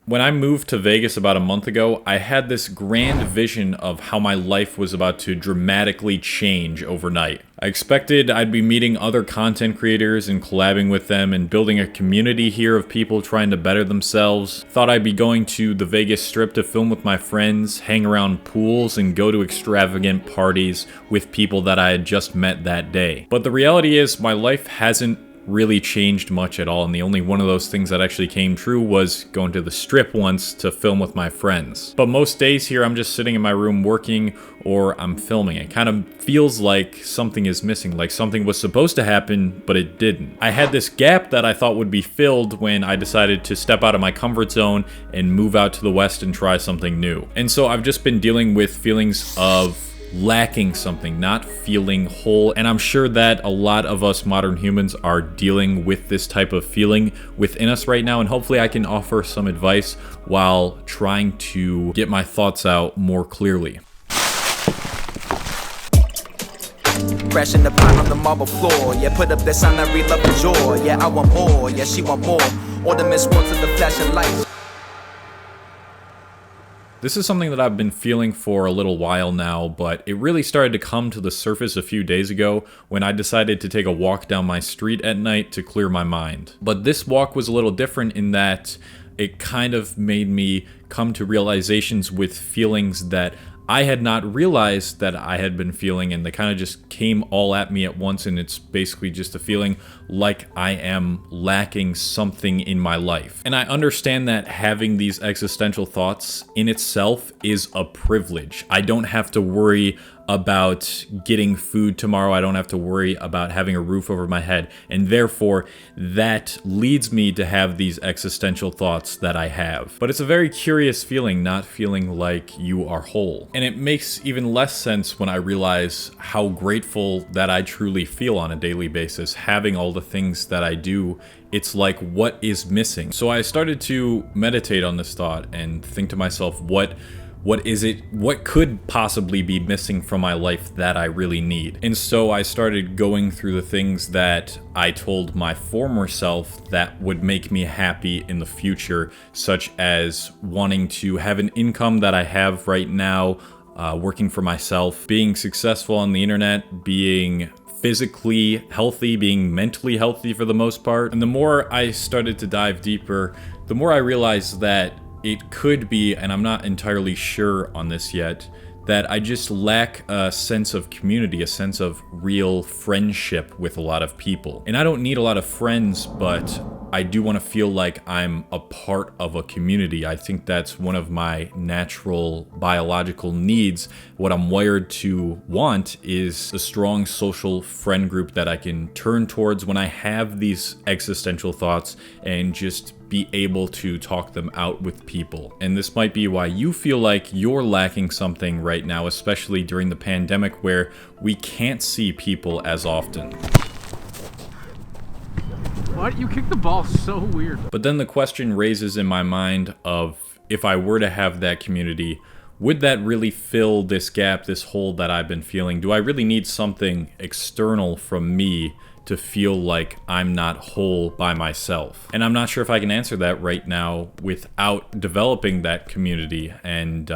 When I moved to Vegas about a month ago, I had this grand vision of how my life was about to dramatically change overnight. I expected I'd be meeting other content creators and collabing with them and building a community here of people trying to better themselves. Thought I'd be going to the Vegas Strip to film with my friends, hang around pools, and go to extravagant parties with people that I had just met that day. But the reality is, my life hasn't really changed much at all, and the only one of those things that actually came true was going to the Strip once to film with my friends. But most days here I'm just sitting in my room working or I'm filming. It kind of feels like something is missing, like something was supposed to happen but it didn't. I had this gap that I thought would be filled when I decided to step out of my comfort zone and move out to the West and try something new. And so I've just been dealing with feelings of lacking something, not feeling whole, and I'm sure that a lot of us modern humans are dealing with this type of feeling within us right now, and hopefully I can offer some advice while trying to get my thoughts out more clearly. Crash in the pine on the marble floor. Yeah, put up that sign, I read love and joy. Yeah, I want more, yeah, she want more. Ornaments works of the flashing lights. This is something that I've been feeling for a little while now, but it really started to come to the surface a few days ago when I decided to take a walk down my street at night to clear my mind. But this walk was a little different in that it kind of made me come to realizations with feelings that I had not realized that I had been feeling, and they kind of just came all at me at once, and it's basically just a feeling like I am lacking something in my life. And I understand that having these existential thoughts in itself is a privilege. I don't have to worry about getting food tomorrow. I don't have to worry about having a roof over my head. And therefore, that leads me to have these existential thoughts that I have. But it's a very curious feeling, not feeling like you are whole. And it makes even less sense when I realize how grateful that I truly feel on a daily basis, having all the things that I do. It's like, what is missing? So I started to meditate on this thought and think to myself, what could possibly be missing from my life that I really need? And so I started going through the things that I told my former self that would make me happy in the future, such as wanting to have an income that I have right now, working for myself, being successful on the internet, being physically healthy, being mentally healthy for the most part. And the more I started to dive deeper, the more I realized that it could be, and I'm not entirely sure on this yet, that I just lack a sense of community, a sense of real friendship with a lot of people. And I don't need a lot of friends, but I do want to feel like I'm a part of a community. I think that's one of my natural biological needs. What I'm wired to want is a strong social friend group that I can turn towards when I have these existential thoughts and just be able to talk them out with people. And this might be why you feel like you're lacking something right now, especially during the pandemic where we can't see people as often. What? You kicked the ball so weird. But then the question raises in my mind of, if I were to have that community, would that really fill this gap, this hole that I've been feeling? Do I really need something external from me to feel like I'm not whole by myself? And I'm not sure if I can answer that right now without developing that community. And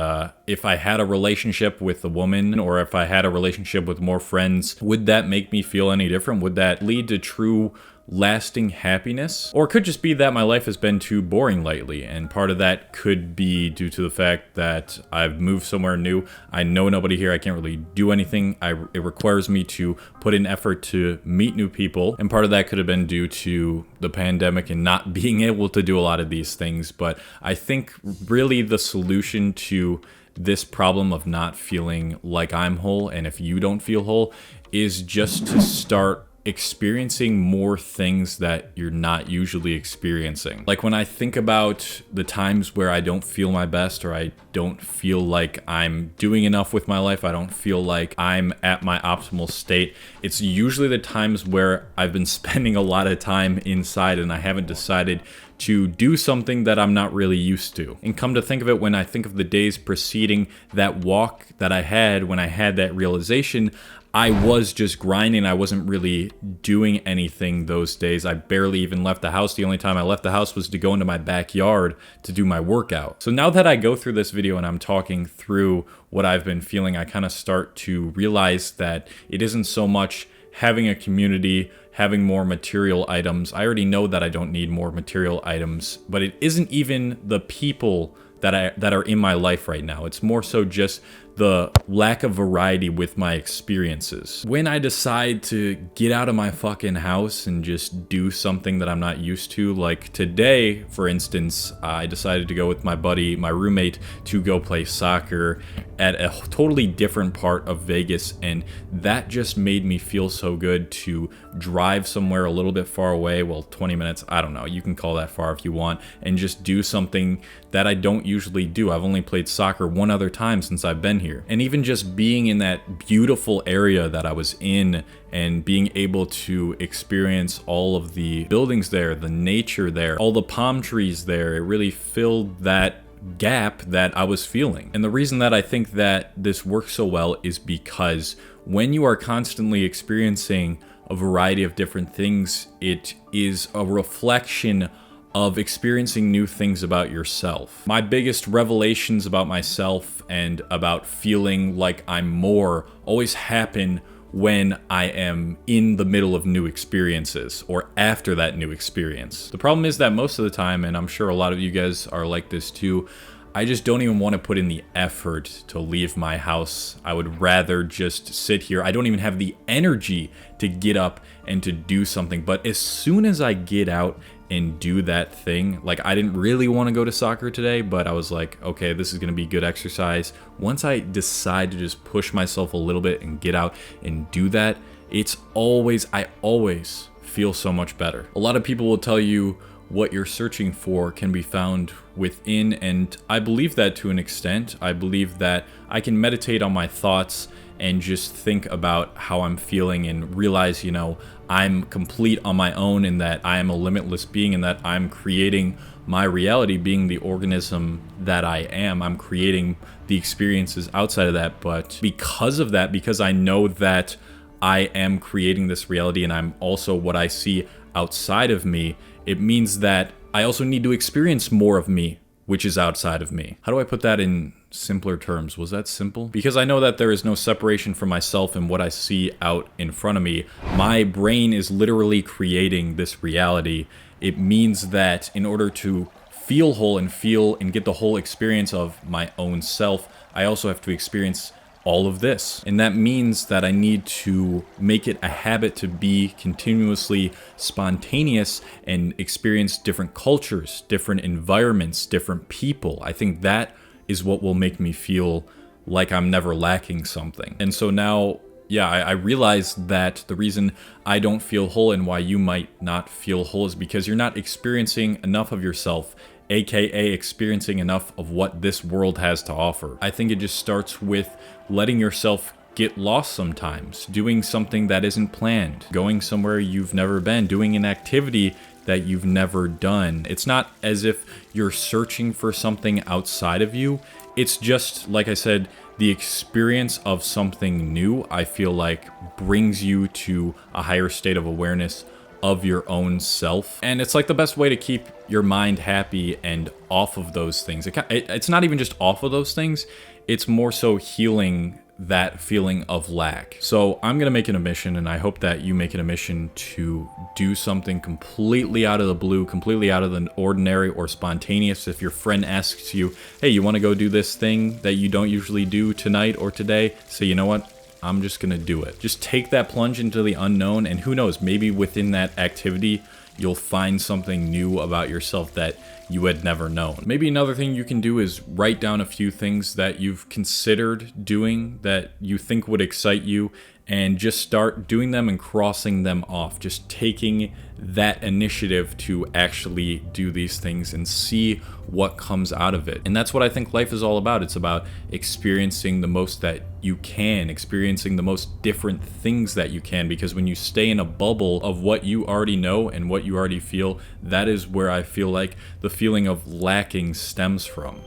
if I had a relationship with a woman, or if I had a relationship with more friends, would that make me feel any different? Would that lead to true lasting happiness? Or it could just be that my life has been too boring lately, and part of that could be due to the fact that I've moved somewhere new. I know nobody here. I can't really do anything. It requires me to put in effort to meet new people, and part of that could have been due to the pandemic and not being able to do a lot of these things. But I think really the solution to this problem of not feeling like I'm whole, and if you don't feel whole, is just to start experiencing more things that you're not usually experiencing. Like when I think about the times where I don't feel my best, or I don't feel like I'm doing enough with my life, I don't feel like I'm at my optimal state, it's usually the times where I've been spending a lot of time inside and I haven't decided to do something that I'm not really used to. And come to think of it, when I think of the days preceding that walk that I had, when I had that realization, I was just grinding. I wasn't really doing anything those days. I barely even left the house. The only time I left the house was to go into my backyard to do my workout. So now that I go through this video and I'm talking through what I've been feeling, I kind of start to realize that it isn't so much having a community, having more material items. I already know that I don't need more material items, but it isn't even the people that are in my life right now. It's more so just the lack of variety with my experiences. When I decide to get out of my fucking house and just do something that I'm not used to, like today, for instance, I decided to go with my buddy, my roommate, to go play soccer at a totally different part of Vegas, and that just made me feel so good to drive somewhere a little bit far away, well, 20 minutes, I don't know, you can call that far if you want, and just do something that I don't usually do. I've only played soccer one other time since I've been here. And even just being in that beautiful area that I was in and being able to experience all of the buildings there, the nature there, all the palm trees there, it really filled that gap that I was feeling. And the reason that I think that this works so well is because when you are constantly experiencing a variety of different things, it is a reflection of experiencing new things about yourself. My biggest revelations about myself and about feeling like I'm more always happen when I am in the middle of new experiences or after that new experience. The problem is that most of the time, and I'm sure a lot of you guys are like this too, I just don't even want to put in the effort to leave my house. I would rather just sit here. I don't even have the energy to get up and to do something. But as soon as I get out and do that thing, like I didn't really want to go to soccer today, but I was like, okay, this is going to be good exercise. Once I decide to just push myself a little bit and get out and do that, I always feel so much better. A lot of people will tell you what you're searching for can be found within, and I believe that to an extent. I believe that I can meditate on my thoughts and just think about how I'm feeling and realize, you know, I'm complete on my own and that I am a limitless being and that I'm creating my reality being the organism that I am. I'm creating the experiences outside of that, but because of that, because I know that I am creating this reality and I'm also what I see outside of me, it means that I also need to experience more of me, which is outside of me. How do I put that in simpler terms? Was that simple? Because I know that there is no separation from myself and what I see out in front of me. My brain is literally creating this reality. It means that in order to feel whole and feel and get the whole experience of my own self, I also have to experience all of this. And that means that I need to make it a habit to be continuously spontaneous and experience different cultures, different environments, different people. I think that is what will make me feel like I'm never lacking something. And so now, yeah, I realize that the reason I don't feel whole and why you might not feel whole is because you're not experiencing enough of yourself, aka experiencing enough of what this world has to offer. I think it just starts with letting yourself get lost sometimes, doing something that isn't planned, going somewhere you've never been, doing an activity that you've never done. It's not as if you're searching for something outside of you. It's just, like I said, the experience of something new, I feel like, brings you to a higher state of awareness of your own self. And it's like the best way to keep your mind happy and off of those things. It's not even just off of those things, it's more so healing that feeling of lack. So I'm gonna make it a mission, and I hope that you make it a mission to do something completely out of the blue, completely out of the ordinary or spontaneous. If your friend asks you, hey, you wanna go do this thing that you don't usually do tonight or today, say, you know what? I'm just gonna do it. Just take that plunge into the unknown, and who knows, maybe within that activity, you'll find something new about yourself that you had never known. Maybe another thing you can do is write down a few things that you've considered doing that you think would excite you, and just start doing them and crossing them off. Just taking that initiative to actually do these things and see what comes out of it. And that's what I think life is all about. It's about experiencing the most that you can, experiencing the most different things that you can, because when you stay in a bubble of what you already know and what you already feel, that is where I feel like the feeling of lacking stems from.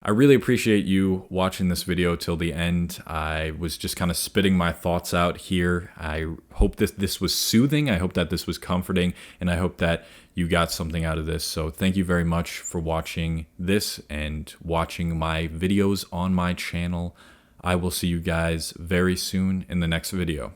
I really appreciate you watching this video till the end. I was just kind of spitting my thoughts out here. I hope this was soothing. I hope that this was comforting, and I hope that you got something out of this. So thank you very much for watching this and watching my videos on my channel. I will see you guys very soon in the next video.